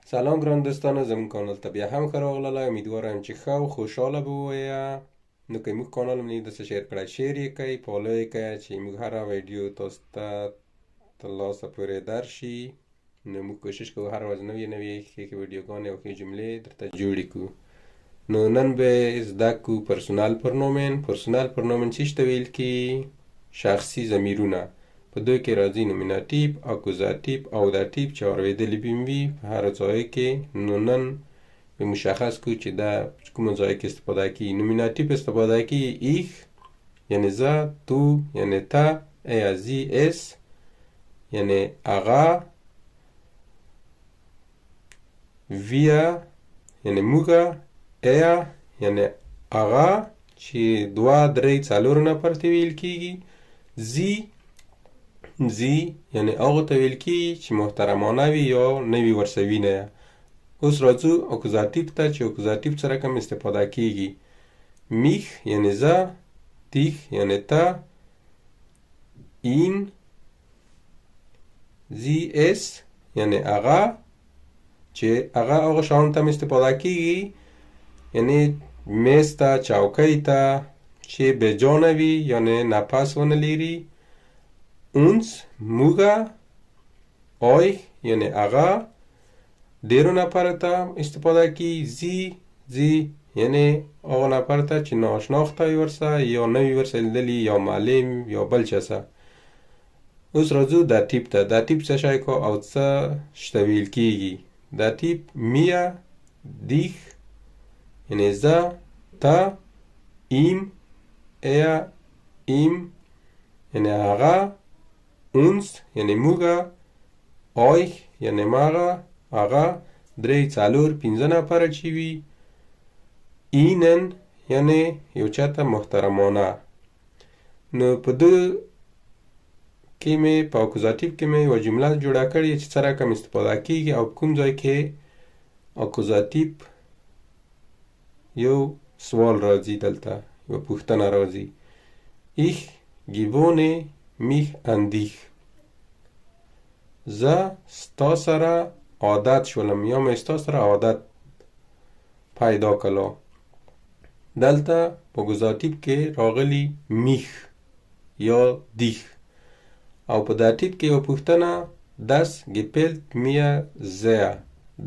سلام ګران دوستانو، زموږ کانال ته بیا هم ښه راغلالی. امیدوارم چې ښه او خوشحاله به وایه. نو که موږ کانال مې داسې شیر کړی، شیر یې کړئ، فالو یې کړئ چې موږ هره ویډیو تاسو ته تر لاسه پورې درشي. نو موږ کوشش کوو هر ورځ نوې ښې ویډیوګانې او ښې جملې درته جوړې کړو. نو نن به زده کړو پرسونال پرونومن. پرسونال پرونومن څه ته ویل کیږي؟ شخصي ضمیرونه. په دوی کې راځي نومیناتیو، اکوزاتیو او داتیو چې اورېدلي به وي په هر ځای کې. نو نن به مشخص کړو چې دا کوم ځای کې استفاده کیږي. نومیناتیو استفاده کیږي ایخ یعنی زه، تو یعنی ته، ای زی اس یعنی اغا، ویا یعنی موږه، ایا یعنی اغا چې دوه درې څلور نفر ته ویل کیږي. زی یعنی هغه ته ویل کیږي چې محترمانه وي یا نه وي ورسوینه. اوس راځو اکوزاتیو ته چې اکوزاتیو سره کوم استفاده کیږي. میخ یعنی زه، تیخ یعنی ته، این، زی اس یعنی اغا چې هغه شیانو ته استفاده کیږي، یعنی میز ته، چوکۍ ته چې بې جانه وي یعنی نفس ونه لري. اونس موږه، آی یعنی هغه ډیرو نفر ته استفاده کیږي. زی یعنی هغه نفر ته چې ناآشنا ښکاري ورسره یا نه وي ورسره لیدلي یا معلم یا بل چا سره. اوس راځو داتیو ته. داتیو څه شی او څه شته ویل کیږي. داتیو میا، دیخ یعنی زه، ته، ایم، ایا، ایم یعنی هغه، اونس یعنی موږه، آی یعنی ماغه، هغه درې څلور پنځه نفره چې وي. اینن یعنی یو چاته محترمانه. نو په دو کې مې په اکوزاتیو کې مې یوه جمله جوړه کړې چې څه رقم استفاده کیږي او کوم ځای کې اکوزاتیو یو سوال راځي. دلته یو پوښتنه راځي. ایخ گیوونه میخ اندیخ. زه ستا سره عادت شولم یا مې ستا سره عادت پیدا کړه. دلته په اکوزاتیو کې راغلی میخ یا دیخ او په داتیو کې یو پوښتنه دس گپلت میا زیا،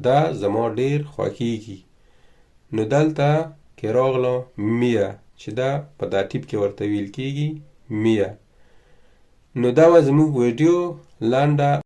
دا زما ډیر خوښیږي. نو دلته کې راغله میا چې دا په داتیو کې ورته ویل کیږي میا. نو دا و زموږ ویډیو لنډه